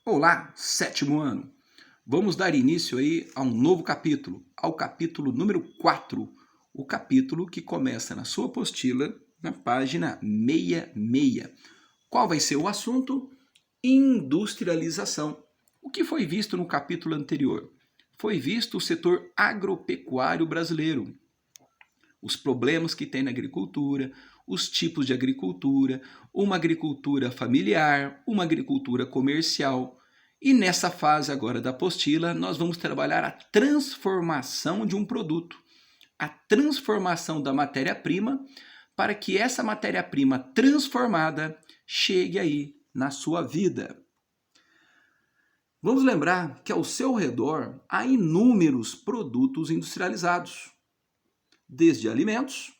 Olá, sétimo ano. Vamos dar início aí a um novo capítulo, ao capítulo número 4, o capítulo que começa na sua apostila, na página 66. Qual vai ser o assunto? Industrialização. O que foi visto no capítulo anterior? Foi visto o setor agropecuário brasileiro, os problemas que tem na agricultura, os tipos de agricultura, uma agricultura familiar, uma agricultura comercial. E nessa fase agora da apostila, nós vamos trabalhar a transformação de um produto, a transformação da matéria-prima, para que essa matéria-prima transformada chegue aí na sua vida. Vamos lembrar que ao seu redor há inúmeros produtos industrializados, desde alimentos,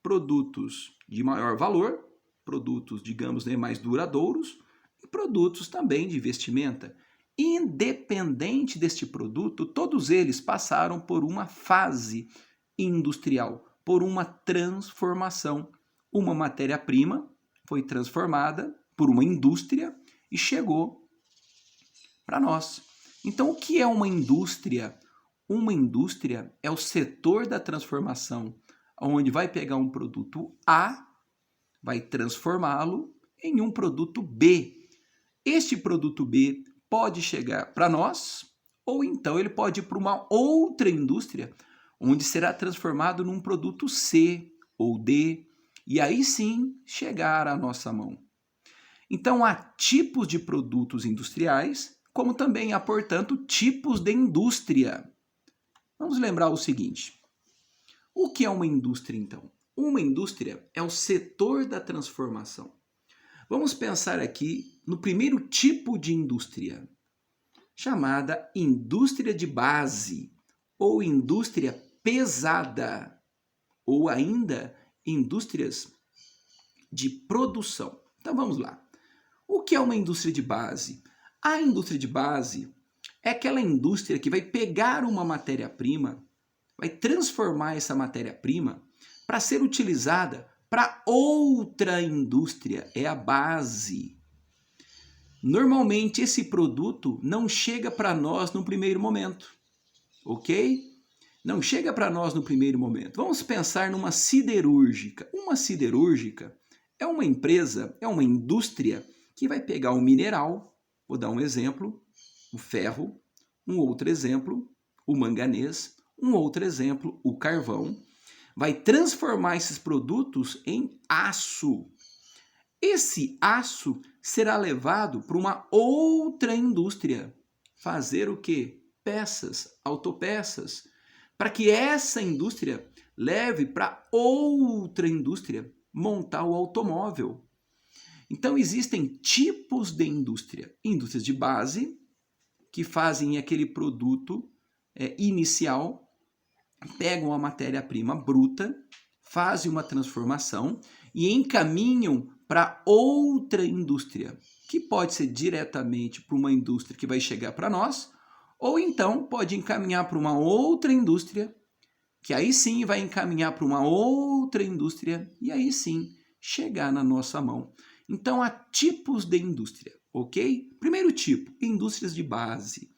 produtos de maior valor, produtos, digamos, mais duradouros, e produtos também de vestimenta. Independente deste produto, todos eles passaram por uma fase industrial, por uma transformação. Uma matéria-prima foi transformada por uma indústria e chegou para nós. Então, o que é uma indústria? Uma indústria é o setor da transformação, onde vai pegar um produto A, vai transformá-lo em um produto B. Este produto B pode chegar para nós, ou então ele pode ir para uma outra indústria, onde será transformado num produto C ou D, e aí sim chegar à nossa mão. Então há tipos de produtos industriais, como também há, portanto, tipos de indústria. Vamos lembrar o seguinte: o que é uma indústria, então? Uma indústria é o setor da transformação. Vamos pensar aqui no primeiro tipo de indústria, chamada indústria de base, ou indústria pesada, ou ainda indústrias de produção. Então vamos lá. O que é uma indústria de base? A indústria de base é aquela indústria que vai pegar uma matéria-prima, vai transformar essa matéria-prima para ser utilizada para outra indústria. É a base. Normalmente esse produto não chega para nós no primeiro momento, ok? Não chega para nós no primeiro momento. Vamos pensar numa siderúrgica. Uma siderúrgica é uma empresa, é uma indústria que vai pegar um mineral, vou dar um exemplo, o ferro, um outro exemplo, o manganês, um outro exemplo, o carvão, vai transformar esses produtos em aço. Esse aço será levado para uma outra indústria. Fazer o quê? Peças, autopeças, para que essa indústria leve para outra indústria montar o automóvel. Então existem tipos de indústria. Indústrias de base, que fazem aquele produto inicial, pegam a matéria-prima bruta, fazem uma transformação e encaminham para outra indústria, que pode ser diretamente para uma indústria que vai chegar para nós, ou então pode encaminhar para uma outra indústria, que aí sim vai encaminhar para uma outra indústria e aí sim chegar na nossa mão. Então há tipos de indústria, ok? Primeiro tipo, indústrias de base.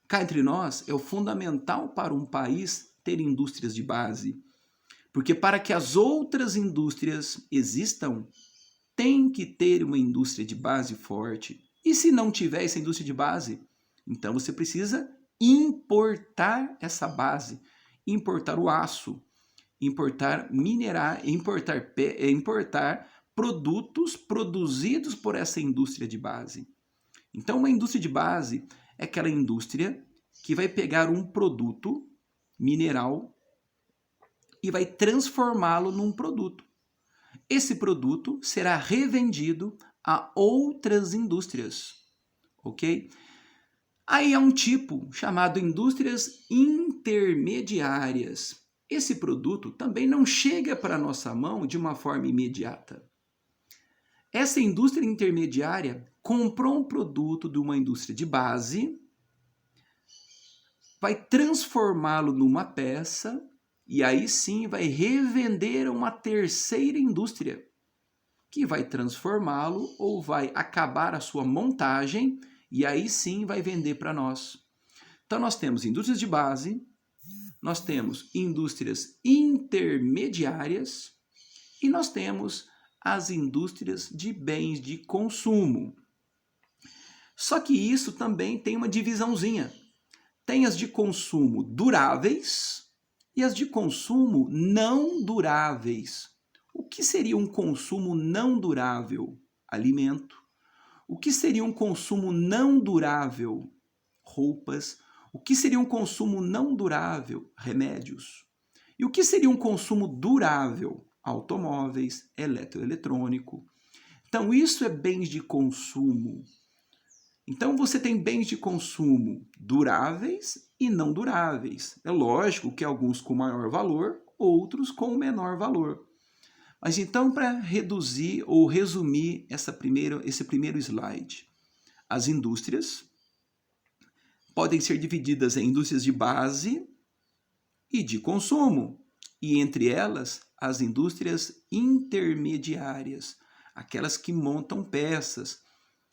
Cá entre nós, é o fundamental para um país ter indústrias de base, porque para que as outras indústrias existam, tem que ter uma indústria de base forte. E se não tiver essa indústria de base, então você precisa importar essa base, importar o aço, importar importar produtos produzidos por essa indústria de base. Então, uma indústria de base é aquela indústria que vai pegar um produto mineral e vai transformá-lo num produto. Esse produto será revendido a outras indústrias, ok? Aí há um tipo chamado indústrias intermediárias. Esse produto também não chega para a nossa mão de uma forma imediata. Essa indústria intermediária comprou um produto de uma indústria de base, vai transformá-lo numa peça e aí sim vai revender a uma terceira indústria, que vai transformá-lo ou vai acabar a sua montagem E aí sim vai vender para nós. Então nós temos indústrias de base, nós temos indústrias intermediárias e nós temos as indústrias de bens de consumo. Só que isso também tem uma divisãozinha. Tem as de consumo duráveis e as de consumo não duráveis. O que seria um consumo não durável? Alimento. O que seria um consumo não durável? Roupas. O que seria um consumo não durável? Remédios. E o que seria um consumo durável? Automóveis, eletroeletrônico. Então, isso é bens de consumo. Então, você tem bens de consumo duráveis e não duráveis. É lógico que alguns com maior valor, outros com menor valor. Mas então, para reduzir ou resumir esse primeiro slide, as indústrias podem ser divididas em indústrias de base e de consumo, e entre elas as indústrias intermediárias, aquelas que montam peças,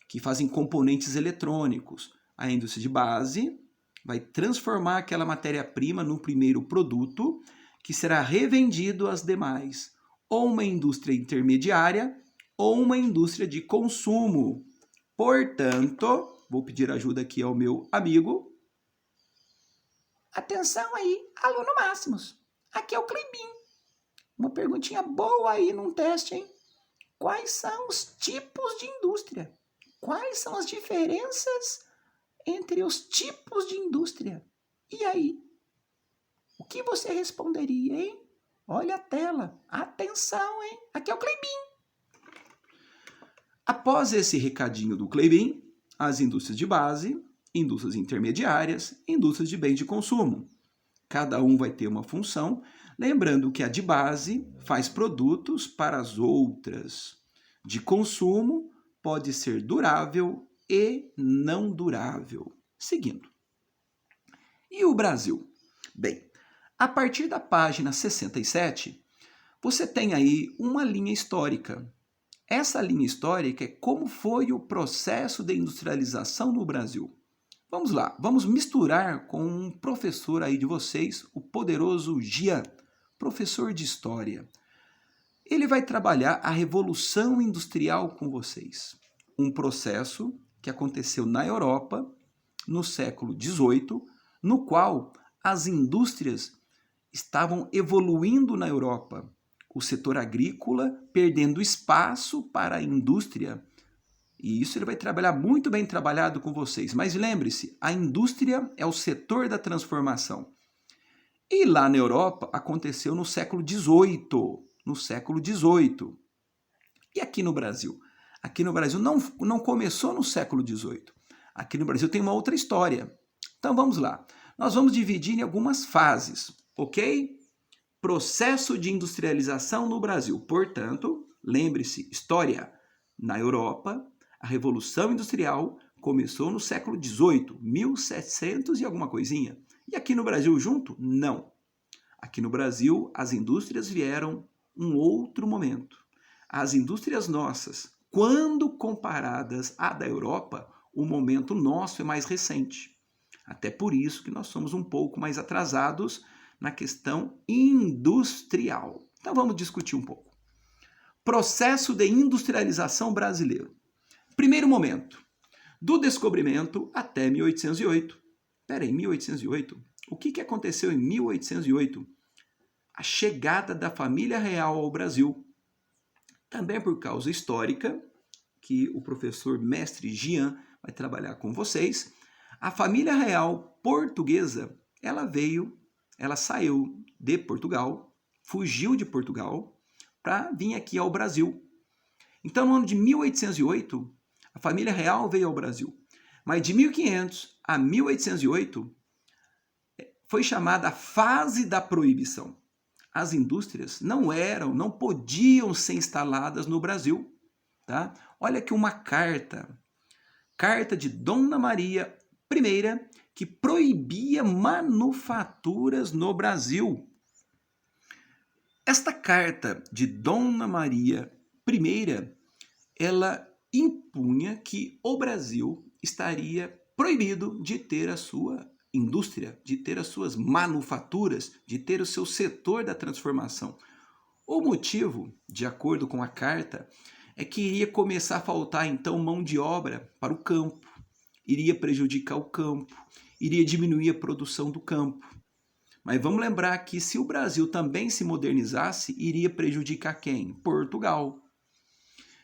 que fazem componentes eletrônicos. A indústria de base vai transformar aquela matéria-prima no primeiro produto, que será revendido às demais, ou uma indústria intermediária, ou uma indústria de consumo. Portanto, vou pedir ajuda aqui ao meu amigo. Atenção aí, aluno Máximos. Aqui é o Clebin. Uma perguntinha boa aí num teste, hein? Quais são os tipos de indústria? Quais são as diferenças entre os tipos de indústria? E aí? O que você responderia, hein? Olha a tela. Atenção, hein? Aqui é o Clebin. Após esse recadinho do Clebin, as indústrias de base, indústrias intermediárias, indústrias de bens de consumo. Cada um vai ter uma função, lembrando que a de base faz produtos para as outras. De consumo pode ser durável e não durável. Seguindo. E o Brasil? Bem, a partir da página 67, você tem aí uma linha histórica. Essa linha histórica é como foi o processo de industrialização no Brasil. Vamos lá, vamos misturar com um professor aí de vocês, o poderoso Gian, professor de História. Ele vai trabalhar a Revolução Industrial com vocês. Um processo que aconteceu na Europa no século XVIII, no qual as indústrias estavam evoluindo na Europa. O setor agrícola perdendo espaço para a indústria. E isso ele vai trabalhar muito bem trabalhado com vocês. Mas lembre-se, a indústria é o setor da transformação. E lá na Europa aconteceu no século XVIII. No século XVIII. E aqui no Brasil? Aqui no Brasil não começou no século XVIII. Aqui no Brasil tem uma outra história. Então vamos lá. Nós vamos dividir em algumas fases, ok? Processo de industrialização no Brasil. Portanto, lembre-se, história. Na Europa, a Revolução Industrial começou no século XVIII, 1700 e alguma coisinha. E aqui no Brasil junto? Não. Aqui no Brasil, as indústrias vieram um outro momento. As indústrias nossas, quando comparadas à da Europa, o momento nosso é mais recente. Até por isso que nós somos um pouco mais atrasados na questão industrial. Então vamos discutir um pouco. Processo de industrialização brasileiro. Primeiro momento, do descobrimento até 1808. Espera aí, 1808? O que aconteceu em 1808? A chegada da família real ao Brasil. Também por causa histórica, que o professor mestre Gian vai trabalhar com vocês. A família real portuguesa, ela saiu de Portugal, fugiu de Portugal para vir aqui ao Brasil. Então, no ano de 1808, a família real veio ao Brasil. Mas de 1500 a 1808 foi chamada a fase da proibição. As indústrias não podiam ser instaladas no Brasil. Tá? Olha aqui uma carta de Dona Maria I, que proibia manufaturas no Brasil. Esta carta de Dona Maria I, ela impunha que o Brasil estaria proibido de ter a sua indústria, de ter as suas manufaturas, de ter o seu setor da transformação. O motivo, de acordo com a carta, é que iria começar a faltar então mão de obra para o campo, iria prejudicar o campo, iria diminuir a produção do campo. Mas vamos lembrar que se o Brasil também se modernizasse, iria prejudicar quem? Portugal.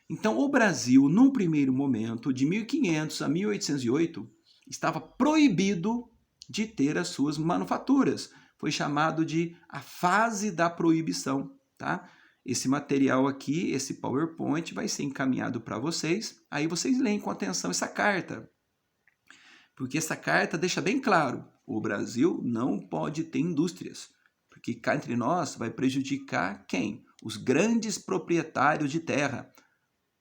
Então o Brasil, num primeiro momento, de 1500 a 1808, estava proibido de ter as suas manufaturas. Foi chamado de a fase da proibição, tá? Esse material aqui, esse PowerPoint, vai ser encaminhado para vocês. Aí vocês leem com atenção essa carta. Porque essa carta deixa bem claro, o Brasil não pode ter indústrias. Porque cá entre nós vai prejudicar quem? Os grandes proprietários de terra.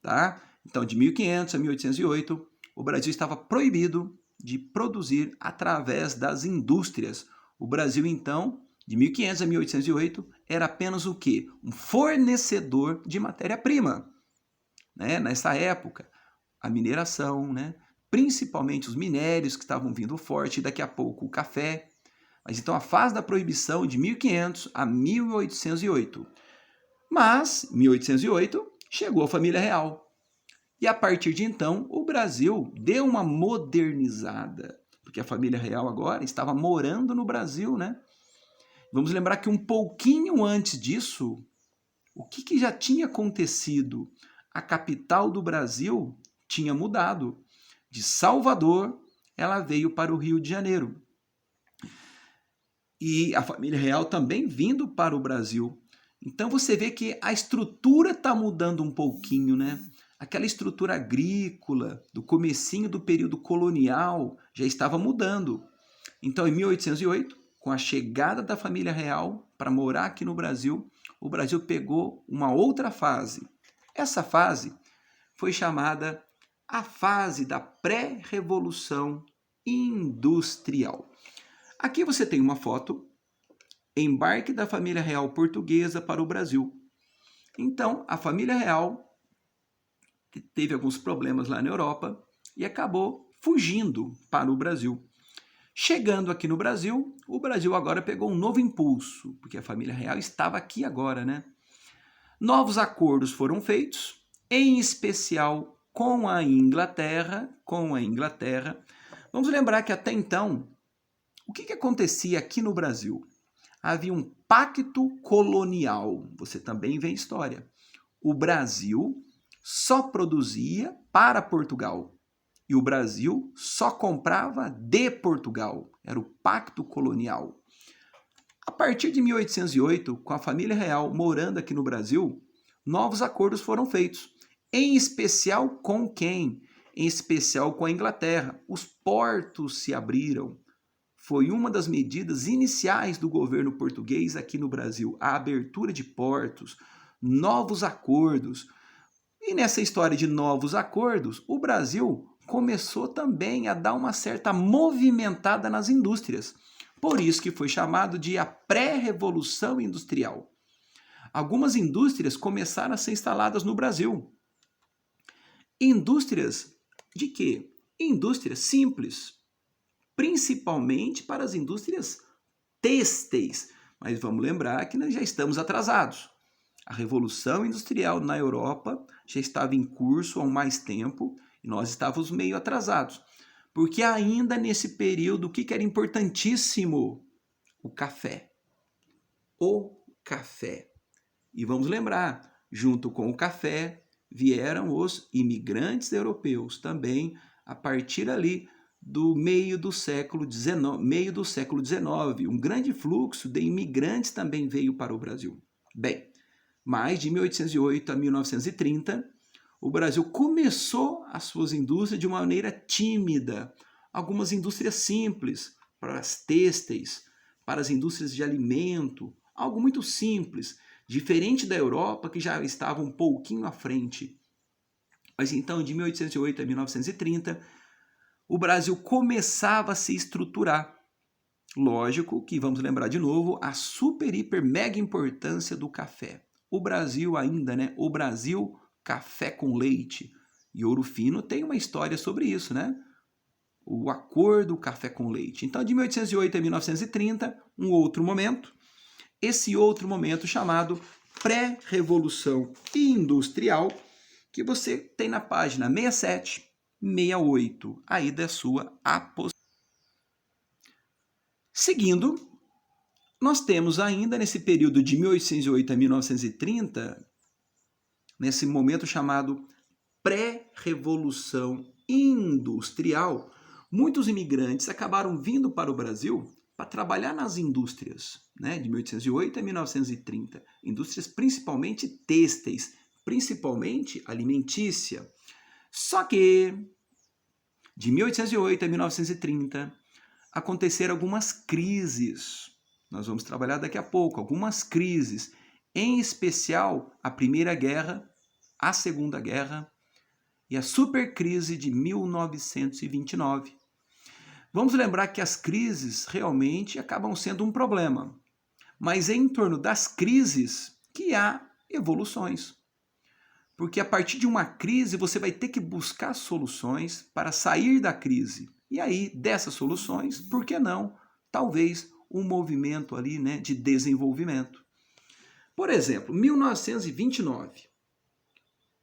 Tá? Então, de 1500 a 1808, o Brasil estava proibido de produzir através das indústrias. O Brasil, então, de 1500 a 1808, era apenas o quê? Um fornecedor de matéria-prima. Né? Nessa época, a mineração, né? Principalmente os minérios que estavam vindo forte, e daqui a pouco o café. Mas então a fase da proibição de 1500 a 1808. Mas, em 1808, chegou a família real. E a partir de então, o Brasil deu uma modernizada, porque a família real agora estava morando no Brasil, né? Vamos lembrar que um pouquinho antes disso, o que já tinha acontecido? A capital do Brasil tinha mudado. De Salvador, ela veio para o Rio de Janeiro. E a família real também vindo para o Brasil. Então você vê que a estrutura está mudando um pouquinho, né? Aquela estrutura agrícola do comecinho do período colonial já estava mudando. Então, em 1808, com a chegada da família real para morar aqui no Brasil, o Brasil pegou uma outra fase. Essa fase foi chamada a fase da pré-revolução industrial. Aqui você tem uma foto, embarque da família real portuguesa para o Brasil. Então, a família real teve alguns problemas lá na Europa e acabou fugindo para o Brasil. Chegando aqui no Brasil, o Brasil agora pegou um novo impulso, porque a família real estava aqui agora, né? Novos acordos foram feitos, em especial com a Inglaterra. Vamos lembrar que até então, o que acontecia aqui no Brasil? Havia um pacto colonial. Você também vê história. O Brasil só produzia para Portugal e o Brasil só comprava de Portugal. Era o pacto colonial. A partir de 1808, com a família real morando aqui no Brasil, novos acordos foram feitos. Em especial com quem? Em especial com a Inglaterra. Os portos se abriram. Foi uma das medidas iniciais do governo português aqui no Brasil, a abertura de portos, novos acordos. E nessa história de novos acordos, o Brasil começou também a dar uma certa movimentada nas indústrias. Por isso que foi chamado de a pré-revolução industrial. Algumas indústrias começaram a ser instaladas no Brasil. Indústrias de quê? Indústrias simples, principalmente para as indústrias têxteis. Mas vamos lembrar que nós já estamos atrasados. A Revolução Industrial na Europa já estava em curso há mais tempo e nós estávamos meio atrasados. Porque ainda nesse período, o que era importantíssimo? O café. O café. E vamos lembrar, junto com o café, vieram os imigrantes europeus também, a partir ali do meio do século XIX. Um grande fluxo de imigrantes também veio para o Brasil. Bem, mas de 1808 a 1930, o Brasil começou as suas indústrias de uma maneira tímida. Algumas indústrias simples, para as têxteis, para as indústrias de alimento, algo muito simples, diferente da Europa, que já estava um pouquinho à frente. Mas então, de 1808 a 1930, o Brasil começava a se estruturar. Lógico que, vamos lembrar de novo, a super, hiper, mega importância do café. O Brasil ainda, né? O Brasil, café com leite. E Ouro Fino tem uma história sobre isso, né? o acordo café com leite. Então, de 1808 a 1930, um outro momento. Esse outro momento chamado pré-revolução industrial, que você tem na página 67, 68, aí da sua apostila. Seguindo, nós temos ainda nesse período de 1808 a 1930, nesse momento chamado pré-revolução industrial, muitos imigrantes acabaram vindo para o Brasil para trabalhar nas indústrias, né, de 1808 a 1930, indústrias principalmente têxteis, principalmente alimentícia. Só que de 1808 a 1930 aconteceram algumas crises. Nós vamos trabalhar daqui a pouco algumas crises, em especial a Primeira Guerra, a Segunda Guerra e a supercrise de 1929. Vamos lembrar que as crises realmente acabam sendo um problema, mas é em torno das crises que há evoluções. Porque a partir de uma crise você vai ter que buscar soluções para sair da crise. E aí, dessas soluções, por que não, talvez, um movimento ali, né, de desenvolvimento. Por exemplo, 1929.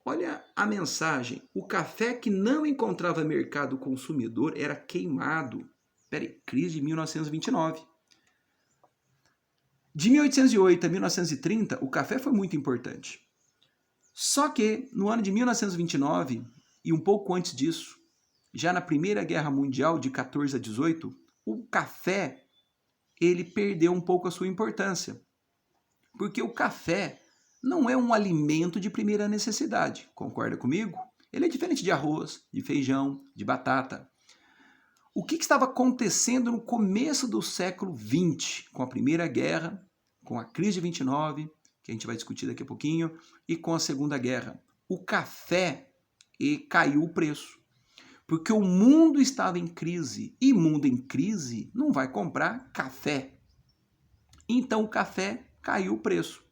Olha a mensagem. O café que não encontrava mercado consumidor era queimado. Peraí, crise de 1929. De 1808 a 1930, o café foi muito importante. Só que, no ano de 1929, e um pouco antes disso, já na Primeira Guerra Mundial, de 14 a 18, o café ele perdeu um pouco a sua importância. Porque o café não é um alimento de primeira necessidade, concorda comigo? Ele é diferente de arroz, de feijão, de batata. O que estava acontecendo no começo do século XX, com a Primeira Guerra, com a crise de 29, que a gente vai discutir daqui a pouquinho, e com a Segunda Guerra? O café caiu o preço, porque o mundo estava em crise, e mundo em crise não vai comprar café. Então o café caiu o preço.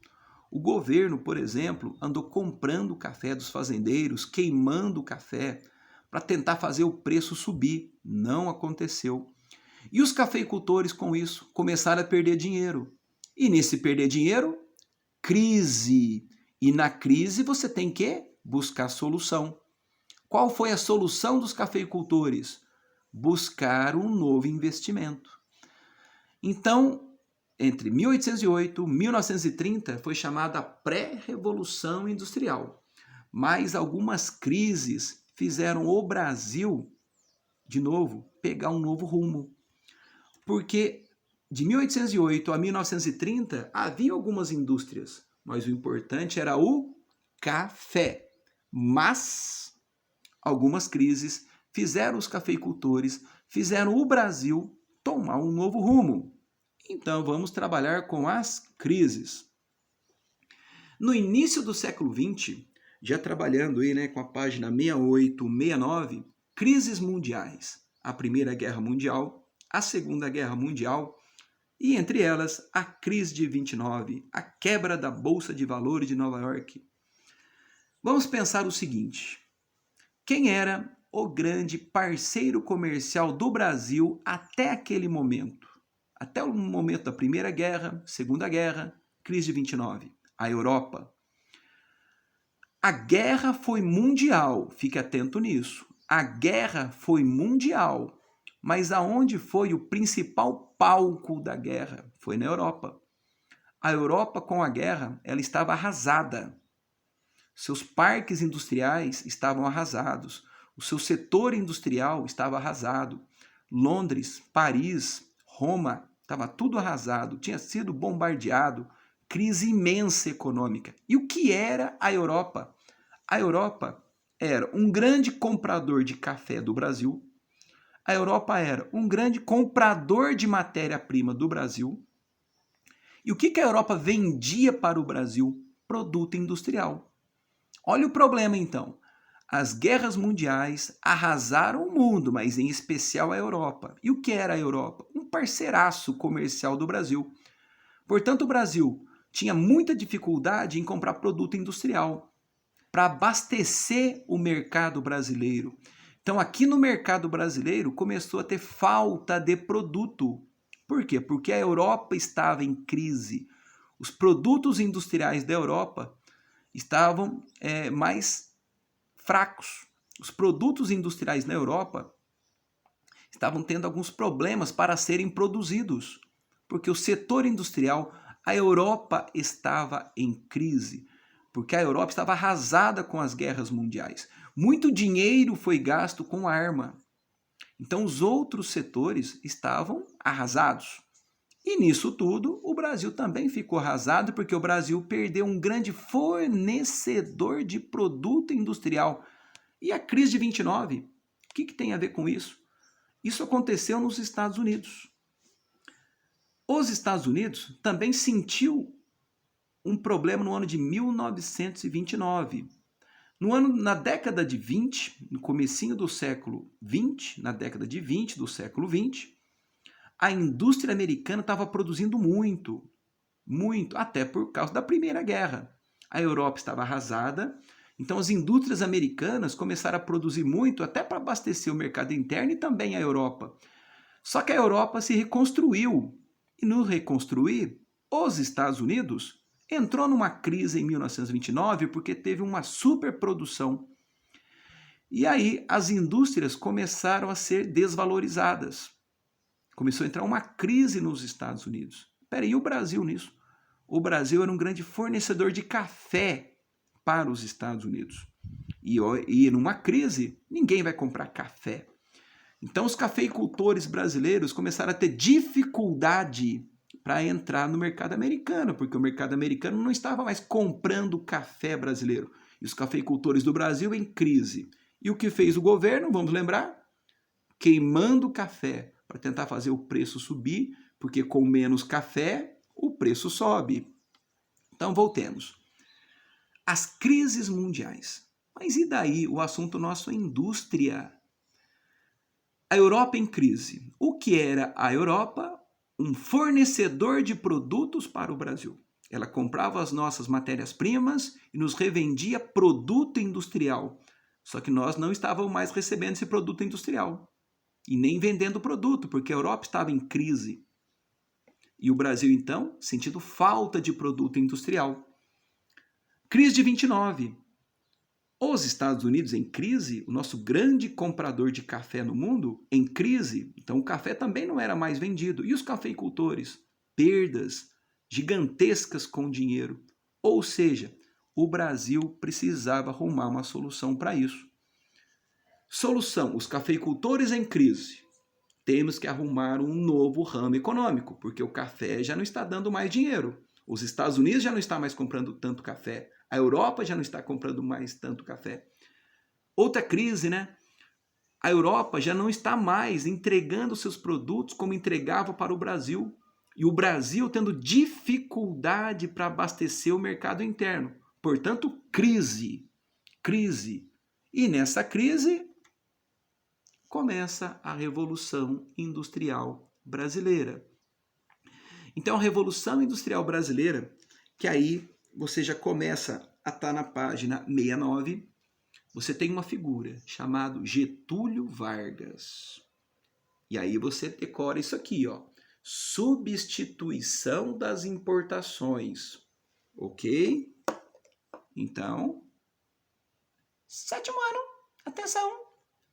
O governo, por exemplo, andou comprando o café dos fazendeiros, queimando o café para tentar fazer o preço subir. Não aconteceu. E os cafeicultores, com isso, começaram a perder dinheiro. E nesse perder dinheiro, crise. E na crise você tem que buscar solução. Qual foi a solução dos cafeicultores? Buscar um novo investimento. Então, entre 1808 e 1930 foi chamada a pré-revolução industrial. Mas algumas crises fizeram o Brasil, de novo, pegar um novo rumo. Porque de 1808 a 1930 havia algumas indústrias, mas o importante era o café. Mas algumas crises fizeram os cafeicultores, fizeram o Brasil tomar um novo rumo. Então, vamos trabalhar com as crises. No início do século XX, já trabalhando aí, né, com a página 68, 69, crises mundiais. A Primeira Guerra Mundial, a Segunda Guerra Mundial e, entre elas, a crise de 29, a quebra da Bolsa de Valores de Nova York. Vamos pensar o seguinte: quem era o grande parceiro comercial do Brasil até aquele momento? Até o momento da Primeira Guerra, Segunda Guerra, crise de 29, a Europa. A guerra foi mundial, fique atento nisso. A guerra foi mundial, mas aonde foi o principal palco da guerra? Foi na Europa. A Europa, com a guerra, ela estava arrasada. Seus parques industriais estavam arrasados. O seu setor industrial estava arrasado. Londres, Paris, Roma, estava tudo arrasado, tinha sido bombardeado, crise imensa econômica. E o que era a Europa? A Europa era um grande comprador de café do Brasil, a Europa era um grande comprador de matéria-prima do Brasil. E o que a Europa vendia para o Brasil? Produto industrial. Olha o problema então. As guerras mundiais arrasaram o mundo, mas em especial a Europa. E o que era a Europa? Um parceiraço comercial do Brasil. Portanto, o Brasil tinha muita dificuldade em comprar produto industrial para abastecer o mercado brasileiro, Então, aqui no mercado brasileiro, começou a ter falta de produto. Por quê? Porque a Europa estava em crise. Os produtos industriais da Europa estavam mais fracos. Os produtos industriais na Europa estavam tendo alguns problemas para serem produzidos, porque o setor industrial, a Europa estava em crise, porque a Europa estava arrasada com as guerras mundiais. Muito dinheiro foi gasto com arma. Então os outros setores estavam arrasados. E nisso tudo, o Brasil também ficou arrasado, porque o Brasil perdeu um grande fornecedor de produto industrial. E a crise de 29, o que tem a ver com isso? Isso aconteceu nos Estados Unidos. Os Estados Unidos também sentiu um problema no ano de 1929. Na década de 20, no comecinho do século 20, na década de 20 do século 20, a indústria americana estava produzindo muito, até por causa da Primeira Guerra. A Europa estava arrasada, então as indústrias americanas começaram a produzir muito, até para abastecer o mercado interno e também a Europa. Só que a Europa se reconstruiu, e no reconstruir, os Estados Unidos entrou numa crise em 1929 porque teve uma superprodução. E aí as indústrias começaram a ser desvalorizadas. Começou a entrar uma crise nos Estados Unidos. Peraí, e o Brasil nisso? O Brasil era um grande fornecedor de café para os Estados Unidos. E numa crise, ninguém vai comprar café. Então os cafeicultores brasileiros começaram a ter dificuldade para entrar no mercado americano, porque o mercado americano não estava mais comprando café brasileiro. E os cafeicultores do Brasil em crise. E o que fez o governo, vamos lembrar? Queimando café para tentar fazer o preço subir, porque com menos café o preço sobe. Então voltemos. As crises mundiais. Mas e daí? O assunto nosso é indústria. A Europa em crise. O que era a Europa? Um fornecedor de produtos para o Brasil. Ela comprava as nossas matérias-primas e nos revendia produto industrial. Só que nós não estávamos mais recebendo esse produto industrial. E nem vendendo produto, porque a Europa estava em crise. E o Brasil, então, sentindo falta de produto industrial. Crise de 29. Os Estados Unidos em crise, o nosso grande comprador de café no mundo, em crise. Então o café também não era mais vendido. E os cafeicultores? Perdas gigantescas com dinheiro. Ou seja, o Brasil precisava arrumar uma solução para isso. Solução: os cafeicultores em crise. Temos que arrumar um novo ramo econômico, porque o café já não está dando mais dinheiro. Os Estados Unidos já não estão mais comprando tanto café. A Europa já não está comprando mais tanto café. Outra crise, né? A Europa já não está mais entregando seus produtos como entregava para o Brasil. E o Brasil tendo dificuldade para abastecer o mercado interno. Portanto, crise. Crise. E nessa crise começa a Revolução Industrial Brasileira. Então, a Revolução Industrial Brasileira, que aí você já começa a estar na página 69, você tem uma figura chamada Getúlio Vargas. E aí você decora isso aqui, ó. Substituição das importações. Ok? Então, sétimo ano, atenção,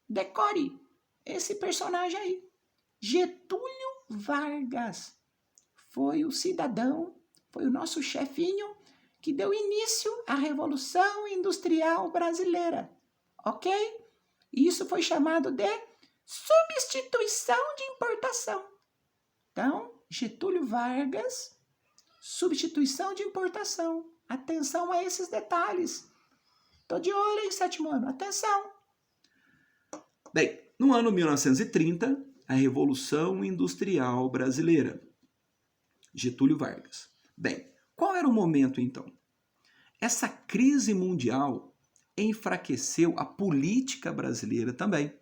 decore esse personagem aí. Getúlio Vargas foi o cidadão, foi o nosso chefinho que deu início à Revolução Industrial Brasileira, ok? Isso foi chamado de substituição de importação. Então, Getúlio Vargas, substituição de importação. Atenção a esses detalhes. Tô de olho em sétimo ano, atenção. Bem, no ano 1930, a Revolução Industrial Brasileira. Getúlio Vargas. Bem, qual era o momento então? Essa crise mundial enfraqueceu a política brasileira também.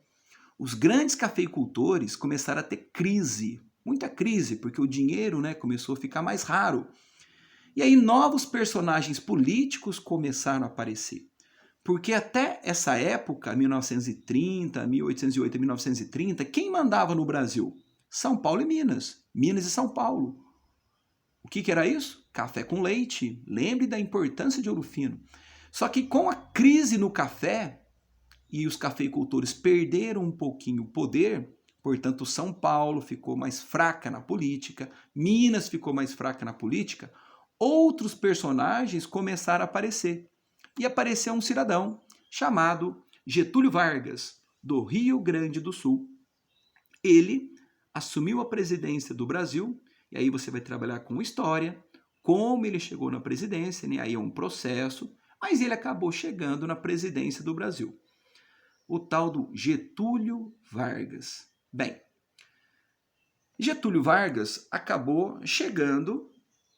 Os grandes cafeicultores começaram a ter crise, muita crise, porque o dinheiro, começou a ficar mais raro. E aí novos personagens políticos começaram a aparecer. Porque até essa época, 1930, 1808 1930, quem mandava no Brasil? São Paulo e Minas. Minas e São Paulo. O que era isso? Café com leite. Lembre da importância de Ouro Fino. Só que com a crise no café, e os cafeicultores perderam um pouquinho o poder, portanto São Paulo ficou mais fraca na política, Minas ficou mais fraca na política, outros personagens começaram a aparecer. E apareceu um cidadão chamado Getúlio Vargas, do Rio Grande do Sul. Ele assumiu a presidência do Brasil, e aí você vai trabalhar com história, como ele chegou na presidência, né? Aí é um processo, mas ele acabou chegando na presidência do Brasil. O tal do Getúlio Vargas. Bem, Getúlio Vargas acabou chegando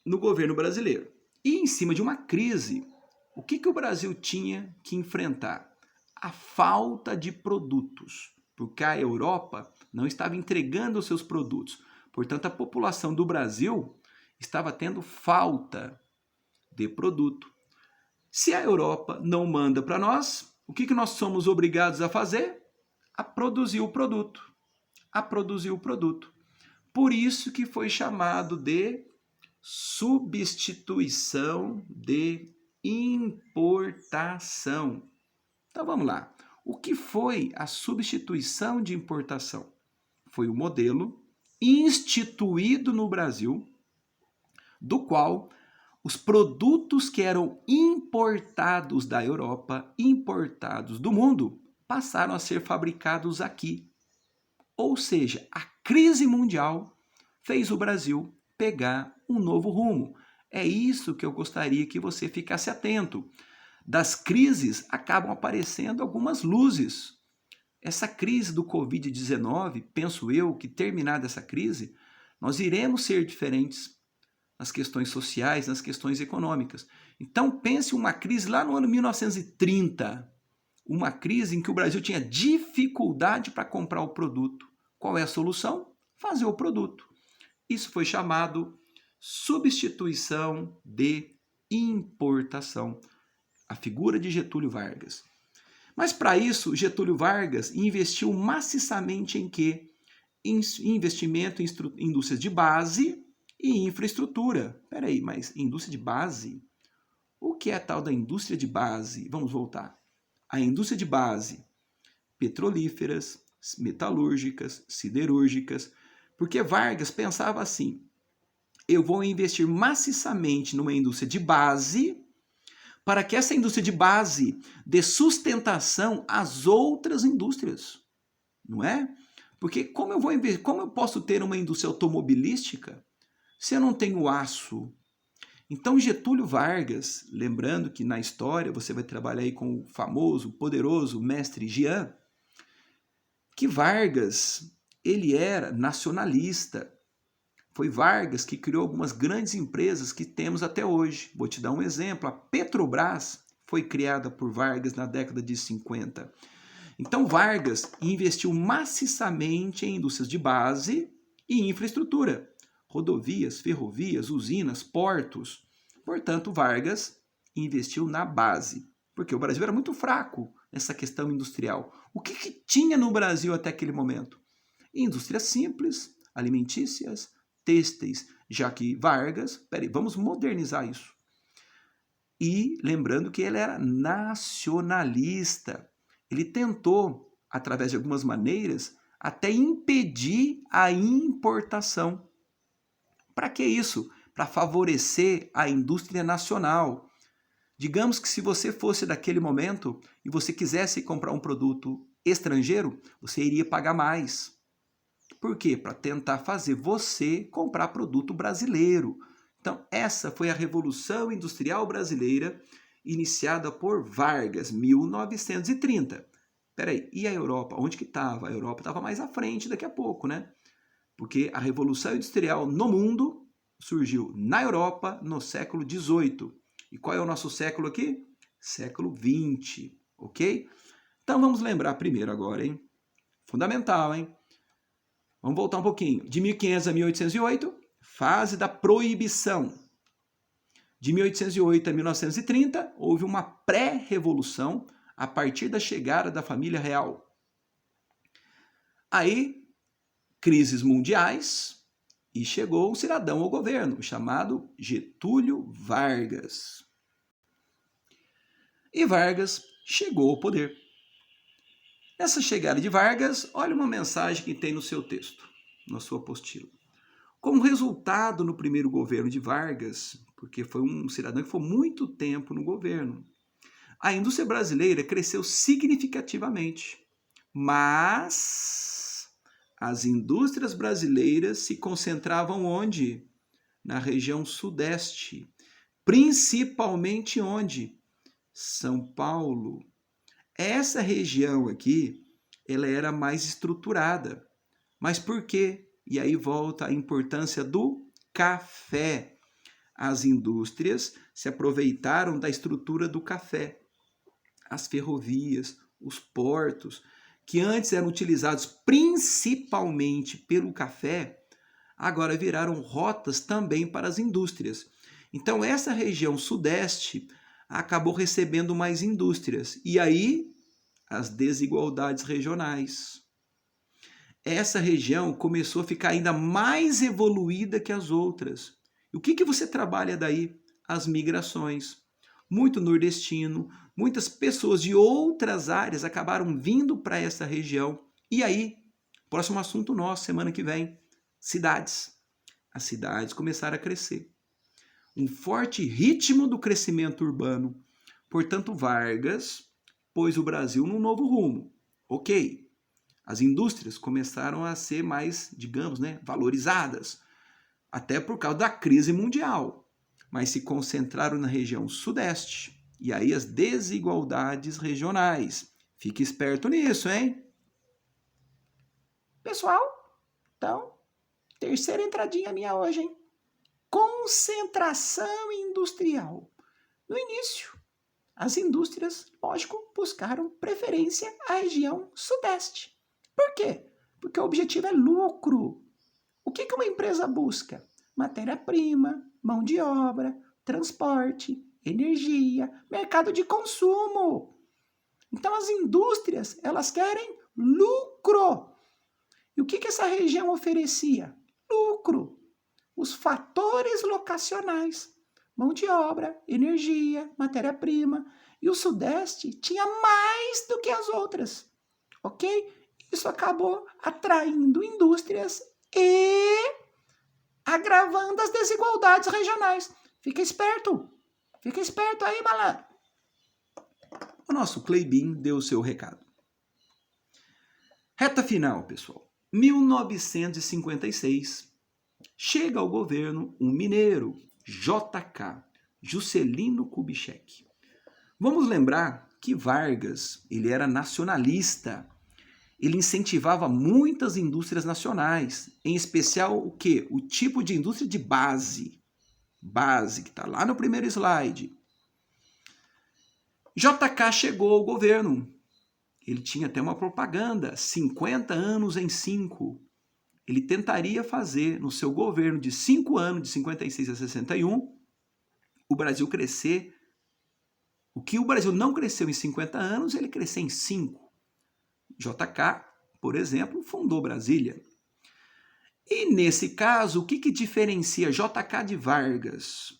no governo brasileiro. E em cima de uma crise, o que o Brasil tinha que enfrentar? A falta de produtos, porque a Europa não estava entregando os seus produtos. Portanto, a população do Brasil estava tendo falta de produto. Se a Europa não manda para nós, o que nós somos obrigados a fazer? A produzir o produto. A produzir o produto. Por isso que foi chamado de substituição de importação. Então vamos lá. O que foi a substituição de importação? Foi o modelo instituído no Brasil, do qual os produtos que eram importados da Europa, importados do mundo, passaram a ser fabricados aqui. Ou seja, a crise mundial fez o Brasil pegar um novo rumo. É isso que eu gostaria que você ficasse atento. Das crises acabam aparecendo algumas luzes. Essa crise do Covid-19, penso eu que terminada essa crise, nós iremos ser diferentes nas questões sociais, nas questões econômicas. Então pense uma crise lá no ano 1930, uma crise em que o Brasil tinha dificuldade para comprar o produto. Qual é a solução? Fazer o produto. Isso foi chamado substituição de importação. A figura de Getúlio Vargas. Mas para isso, Getúlio Vargas investiu maciçamente em quê? Em investimento em indústrias de base e infraestrutura. Peraí, mas indústria de base? O que é a tal da indústria de base? Vamos voltar. A indústria de base, petrolíferas, metalúrgicas, siderúrgicas, porque Vargas pensava assim, eu vou investir maciçamente numa indústria de base para que essa indústria de base dê sustentação às outras indústrias, não é? Porque como eu posso ter uma indústria automobilística se eu não tenho aço? Então Getúlio Vargas, lembrando que na história você vai trabalhar aí com o famoso, poderoso mestre Jean, que Vargas, ele era nacionalista. Foi Vargas que criou algumas grandes empresas que temos até hoje. Vou te dar um exemplo. A Petrobras foi criada por Vargas na década de 50. Então Vargas investiu maciçamente em indústrias de base e infraestrutura. Rodovias, ferrovias, usinas, portos. Portanto, Vargas investiu na base, porque o Brasil era muito fraco nessa questão industrial. O que tinha no Brasil até aquele momento? Indústrias simples, alimentícias, têxteis, já que Vargas, vamos modernizar isso. E lembrando que ele era nacionalista. Ele tentou, através de algumas maneiras, até impedir a importação. Para que isso? Para favorecer a indústria nacional. Digamos que se você fosse daquele momento e você quisesse comprar um produto estrangeiro, você iria pagar mais. Por quê? Para tentar fazer você comprar produto brasileiro. Então, essa foi a Revolução Industrial Brasileira, iniciada por Vargas, 1930. Peraí, e a Europa? Onde que estava? A Europa estava mais à frente daqui a pouco, né? Porque a Revolução Industrial no mundo surgiu na Europa no século XVIII. E qual é o nosso século aqui? Século XX, ok? Então, vamos lembrar primeiro agora, hein? Fundamental, hein? Vamos voltar um pouquinho. De 1500 a 1808, fase da proibição. De 1808 a 1930, houve uma pré-revolução a partir da chegada da família real. Aí, crises mundiais, e chegou um cidadão ao governo, chamado Getúlio Vargas. E Vargas chegou ao poder. Nessa chegada de Vargas, olha uma mensagem que tem no seu texto, na sua apostila. Como resultado no primeiro governo de Vargas, porque foi um cidadão que foi muito tempo no governo, a indústria brasileira cresceu significativamente, mas as indústrias brasileiras se concentravam onde? Na região sudeste, principalmente onde? São Paulo. Essa região aqui, ela era mais estruturada. Mas por quê? E aí volta a importância do café. As indústrias se aproveitaram da estrutura do café. As ferrovias, os portos, que antes eram utilizados principalmente pelo café, agora viraram rotas também para as indústrias. Então, essa região sudeste acabou recebendo mais indústrias. E aí, as desigualdades regionais. Essa região começou a ficar ainda mais evoluída que as outras. E o que você trabalha daí? As migrações. Muito nordestino, muitas pessoas de outras áreas acabaram vindo para essa região. E aí, próximo assunto nosso, semana que vem, cidades. As cidades começaram a crescer. Um forte ritmo do crescimento urbano. Portanto, Vargas pôs o Brasil num novo rumo. Ok, as indústrias começaram a ser mais, digamos, valorizadas, até por causa da crise mundial, mas se concentraram na região sudeste. E aí as desigualdades regionais. Fique esperto nisso, hein? Pessoal, então, terceira entradinha minha hoje, hein? Concentração industrial. No início, as indústrias, lógico, buscaram preferência à região sudeste. Por quê? Porque o objetivo é lucro. O que uma empresa busca? Matéria-prima, mão de obra, transporte, energia, mercado de consumo. Então as indústrias, elas querem lucro. E o que essa região oferecia? Lucro. Os fatores locacionais, mão de obra, energia, matéria-prima. E o Sudeste tinha mais do que as outras, ok? Isso acabou atraindo indústrias e agravando as desigualdades regionais. Fica esperto aí, malandro. O nosso Cleibin deu o seu recado. Reta final, pessoal. 1956. Chega ao governo um mineiro, JK, Juscelino Kubitschek. Vamos lembrar que Vargas, ele era nacionalista. Ele incentivava muitas indústrias nacionais, em especial o quê? O tipo de indústria de base. Base, que está lá no primeiro slide. JK chegou ao governo. Ele tinha até uma propaganda, 50 anos em 5. Ele tentaria fazer, no seu governo de 5 anos, de 56 a 61, o Brasil crescer. O que o Brasil não cresceu em 50 anos, ele cresceu em 5. JK, por exemplo, fundou Brasília. E nesse caso, o que diferencia JK de Vargas?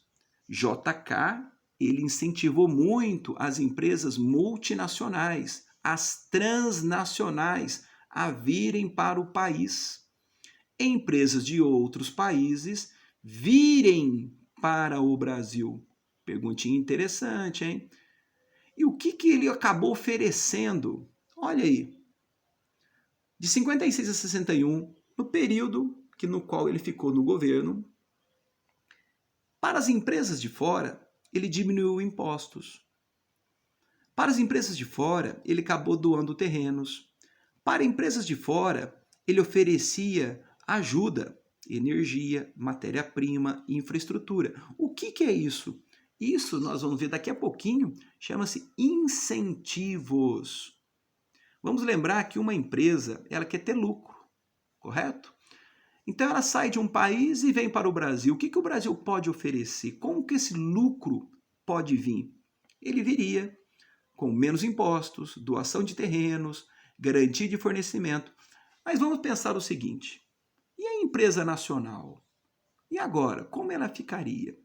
JK, ele incentivou muito as empresas multinacionais, as transnacionais, a virem para o país. Empresas de outros países virem para o Brasil. Perguntinha interessante, hein? E o que ele acabou oferecendo? Olha aí. De 56 a 61, no período no qual ele ficou no governo, para as empresas de fora, ele diminuiu impostos. Para as empresas de fora, ele acabou doando terrenos. Para empresas de fora, ele oferecia ajuda, energia, matéria-prima, infraestrutura. O que é isso? Isso nós vamos ver daqui a pouquinho, chama-se incentivos. Vamos lembrar que uma empresa, ela quer ter lucro, correto? Então ela sai de um país e vem para o Brasil. O que o Brasil pode oferecer? Como que esse lucro pode vir? Ele viria com menos impostos, doação de terrenos, garantia de fornecimento. Mas vamos pensar o seguinte: e a empresa nacional? E agora, como ela ficaria?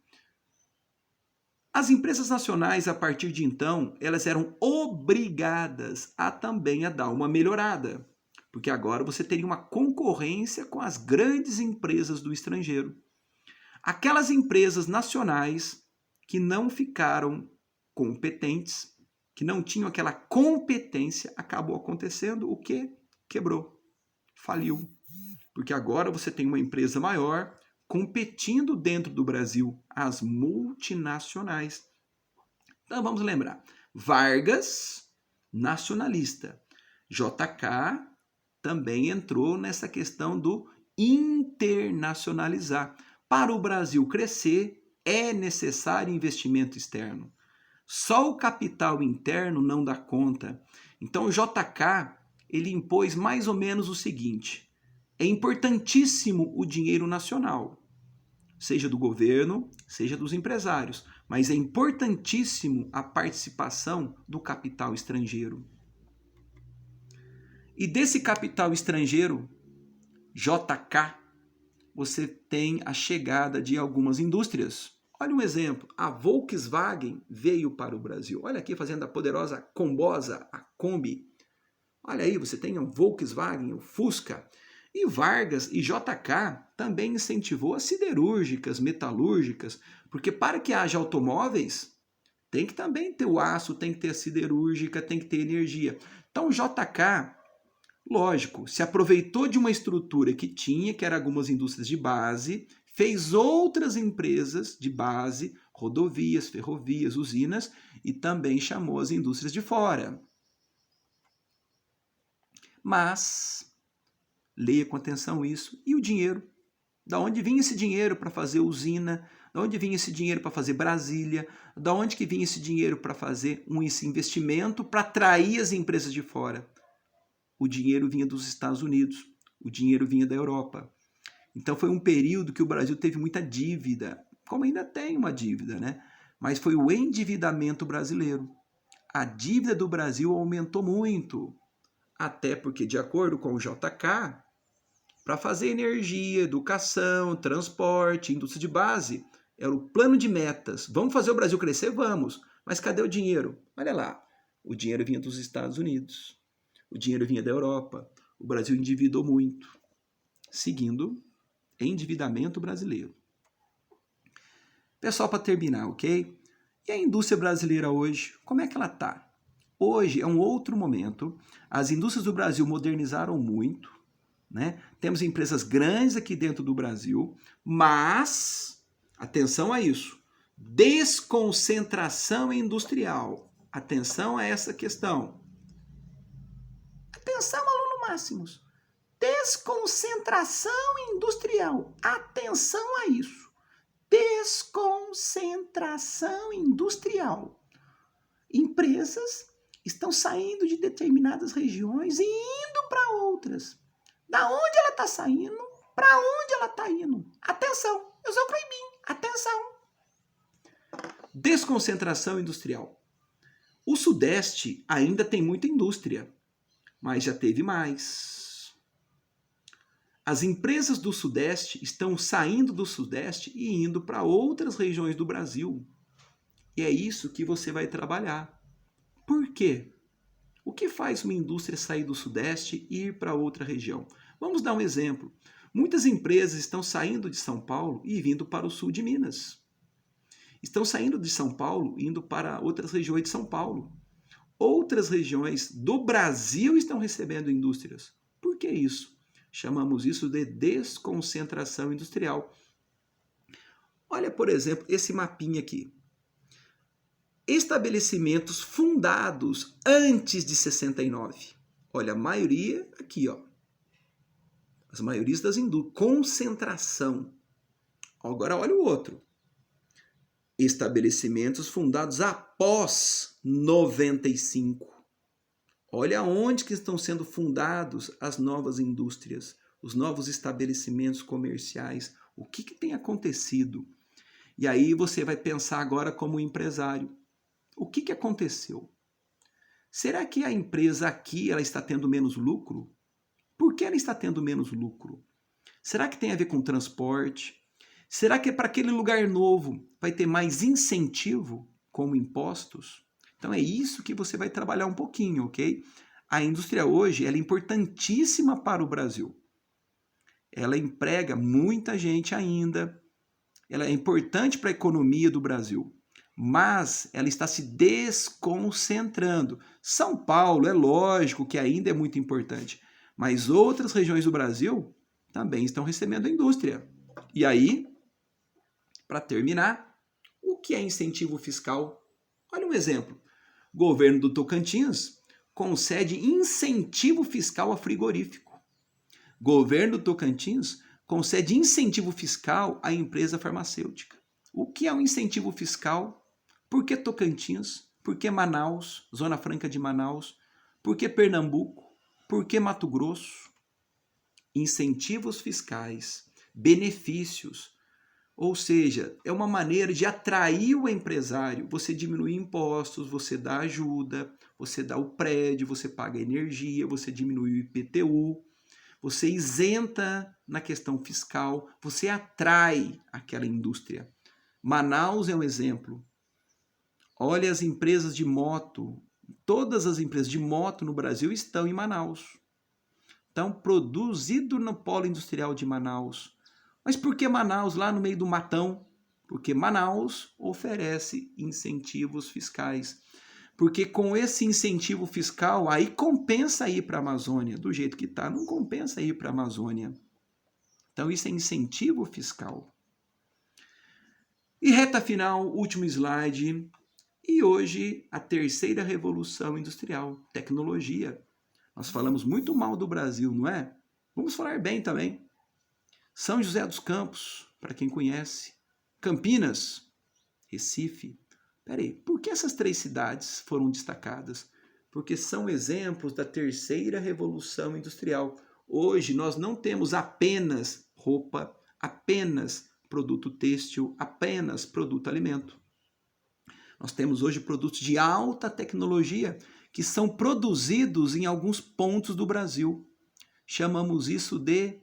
As empresas nacionais, a partir de então, elas eram obrigadas a também dar uma melhorada, porque agora você teria uma concorrência com as grandes empresas do estrangeiro. Aquelas empresas nacionais que não ficaram competentes, que não tinham aquela competência, acabou acontecendo o quê? Quebrou, faliu. Porque agora você tem uma empresa maior competindo dentro do Brasil, as multinacionais. Então vamos lembrar, Vargas, nacionalista. JK também entrou nessa questão do internacionalizar. Para o Brasil crescer, é necessário investimento externo. Só o capital interno não dá conta. Então o JK, ele impôs mais ou menos o seguinte: é importantíssimo o dinheiro nacional, seja do governo, seja dos empresários, mas é importantíssimo a participação do capital estrangeiro. E desse capital estrangeiro, JK, você tem a chegada de algumas indústrias. Olha um exemplo, a Volkswagen veio para o Brasil. Olha aqui fazendo a poderosa Combosa, a Kombi. Olha aí, você tem o Volkswagen, o Fusca. E Vargas e JK também incentivou as siderúrgicas, metalúrgicas, porque para que haja automóveis, tem que também ter o aço, tem que ter a siderúrgica, tem que ter energia. Então o JK, lógico, se aproveitou de uma estrutura que tinha, que eram algumas indústrias de base, fez outras empresas de base, rodovias, ferrovias, usinas, e também chamou as indústrias de fora. Mas, leia com atenção isso, e o dinheiro? Da onde vinha esse dinheiro para fazer usina? Da onde vinha esse dinheiro para fazer Brasília? Da onde que vinha esse dinheiro para fazer esse investimento para atrair as empresas de fora? O dinheiro vinha dos Estados Unidos, o dinheiro vinha da Europa. Então foi um período que o Brasil teve muita dívida, como ainda tem uma dívida, né? Mas foi o endividamento brasileiro. A dívida do Brasil aumentou muito, até porque, de acordo com o JK, para fazer energia, educação, transporte, indústria de base, era o plano de metas. Vamos fazer o Brasil crescer? Vamos. Mas cadê o dinheiro? Olha lá, o dinheiro vinha dos Estados Unidos, o dinheiro vinha da Europa, o Brasil endividou muito. Seguindo, endividamento brasileiro. Pessoal, para terminar, ok? E a indústria brasileira hoje, como é que ela está? Hoje é um outro momento. As indústrias do Brasil modernizaram muito, né? Temos empresas grandes aqui dentro do Brasil, mas, atenção a isso, desconcentração industrial. Atenção a essa questão. Atenção, aluno Máximos. Desconcentração industrial. Atenção a isso. Desconcentração industrial. Empresas estão saindo de determinadas regiões e indo para outras. Da onde ela está saindo? Para onde ela está indo? Atenção, eu sou proibido. Atenção. Desconcentração industrial. O Sudeste ainda tem muita indústria, mas já teve mais. As empresas do Sudeste estão saindo do Sudeste e indo para outras regiões do Brasil. E é isso que você vai trabalhar. Por quê? O que faz uma indústria sair do Sudeste e ir para outra região? Vamos dar um exemplo. Muitas empresas estão saindo de São Paulo e vindo para o sul de Minas. Estão saindo de São Paulo e indo para outras regiões de São Paulo. Outras regiões do Brasil estão recebendo indústrias. Por que isso? Chamamos isso de desconcentração industrial. Olha, por exemplo, esse mapinha aqui. Estabelecimentos fundados antes de 69. Olha, a maioria aqui, ó. As maiorias das indústrias. Concentração. Agora olha o outro. Estabelecimentos fundados após 95. Olha onde que estão sendo fundados as novas indústrias. os novos estabelecimentos comerciais, o que tem acontecido? E aí você vai pensar agora como empresário. O que aconteceu? Será que a empresa aqui ela está tendo menos lucro? Por que ela está tendo menos lucro? Será que tem a ver com transporte? Será que é para aquele lugar novo vai ter mais incentivo, como impostos? Então é isso que você vai trabalhar um pouquinho, ok? A indústria hoje ela é importantíssima para o Brasil. Ela emprega muita gente ainda. Ela é importante para a economia do Brasil. Mas ela está se desconcentrando. São Paulo, é lógico que ainda é muito importante, mas outras regiões do Brasil também estão recebendo a indústria. E aí, para terminar, o que é incentivo fiscal? Olha um exemplo. O governo do Tocantins concede incentivo fiscal a frigorífico. Governo do Tocantins concede incentivo fiscal à empresa farmacêutica. O que é um incentivo fiscal? Por que Tocantins? Por que Manaus, Zona Franca de Manaus? Por que Pernambuco? Por que Mato Grosso? Incentivos fiscais, benefícios, ou seja, é uma maneira de atrair o empresário. Você diminui impostos, você dá ajuda, você dá o prédio, você paga energia, você diminui o IPTU, você isenta na questão fiscal, você atrai aquela indústria. Manaus é um exemplo. Olha as empresas de moto. Todas as empresas de moto no Brasil estão em Manaus. Então, produzido no polo industrial de Manaus. Mas por que Manaus, lá no meio do matão? Porque Manaus oferece incentivos fiscais. Porque com esse incentivo fiscal, aí compensa ir para a Amazônia. Do jeito que está, não compensa ir para a Amazônia. Então, isso é incentivo fiscal. E reta final, último slide. E hoje, a terceira revolução industrial, tecnologia. Nós falamos muito mal do Brasil, não é? Vamos falar bem também. São José dos Campos, para quem conhece. Campinas, Recife. Peraí, por que essas três cidades foram destacadas? Porque são exemplos da terceira revolução industrial. Hoje nós não temos apenas roupa, apenas produto têxtil, apenas produto alimento. Nós temos hoje produtos de alta tecnologia que são produzidos em alguns pontos do Brasil. Chamamos isso de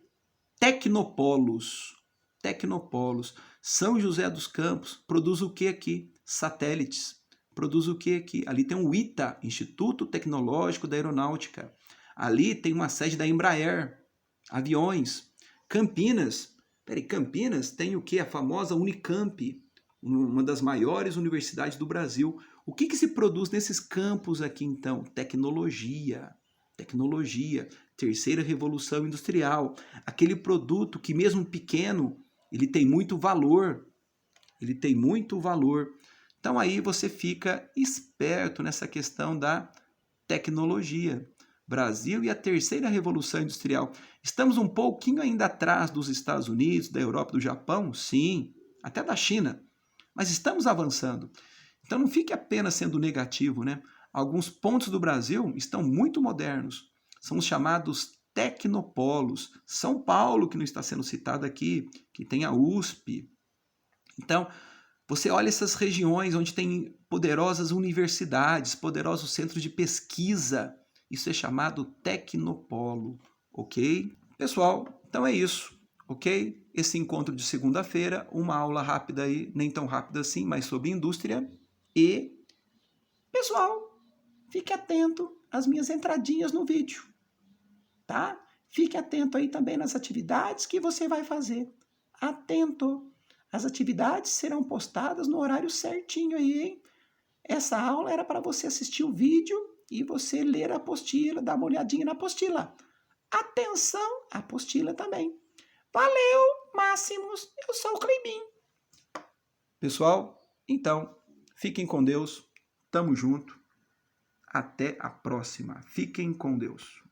tecnopolos. Tecnopolos. São José dos Campos produz o que aqui? Satélites. Produz o que aqui? Ali tem o ITA, Instituto Tecnológico da Aeronáutica. Ali tem uma sede da Embraer, aviões. Campinas. Campinas tem o que? A famosa Unicamp, uma das maiores universidades do Brasil. O que se produz nesses campos aqui, então? Tecnologia. Tecnologia. Terceira revolução industrial. Aquele produto que, mesmo pequeno, ele tem muito valor. Ele tem muito valor. Então, aí você fica esperto nessa questão da tecnologia. Brasil e a terceira revolução industrial. Estamos um pouquinho ainda atrás dos Estados Unidos, da Europa, do Japão? Sim. Até da China. Mas estamos avançando. Então não fique apenas sendo negativo, né? Alguns pontos do Brasil estão muito modernos. São os chamados tecnopolos. São Paulo, que não está sendo citado aqui, que tem a USP. Então, você olha essas regiões onde tem poderosas universidades, poderosos centros de pesquisa. Isso é chamado tecnopolo, ok? Pessoal, então é isso. Ok? Esse encontro de segunda-feira, uma aula rápida aí, nem tão rápida assim, mas sobre indústria. E, pessoal, fique atento às minhas entradinhas no vídeo, tá? Fique atento aí também nas atividades que você vai fazer. Atento! As atividades serão postadas no horário certinho aí, hein? Essa aula era para você assistir o vídeo e você ler a apostila, dar uma olhadinha na apostila. Atenção, a apostila também. Valeu, Máximos, eu sou o Cleibin. Pessoal, então, fiquem com Deus, tamo junto, até a próxima, fiquem com Deus.